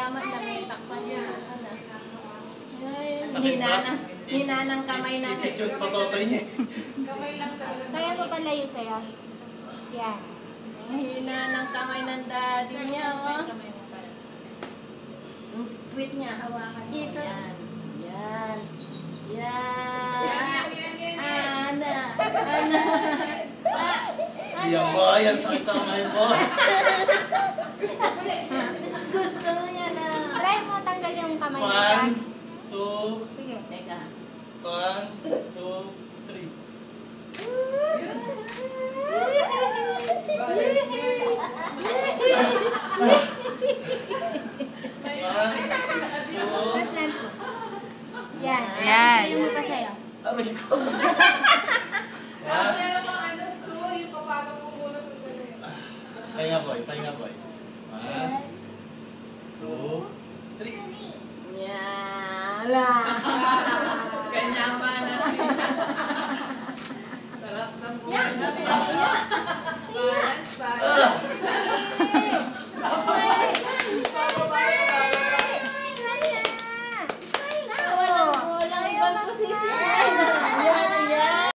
Yaman na may takpan niya. Hina ng kamay natin. Ipicture patotoy niya. Kamay lang talaga. Kaya ko palayo sa'yo. Yan. Hina ng kamay ng daddy niya, oh. Quit niya, hawakan niya. Dito. Yan. Yan. Yan. Ana. Yan po, yan sakit sa kamay po. Gusto niya na. Try mo tanggal yung kamay mo sa... 1, 2, Sige. Teka. 1, 2, 3. Press lang po. Yan. Yan. Sa'yo mo pa sa'yo. Aray ko. Pero mga anas to, yung papatong mo muna sa dali. Pahinga boy, pahinga boy. 1, 2, 3. Yala. Kanyaman natin. Sarap ng buhay natin.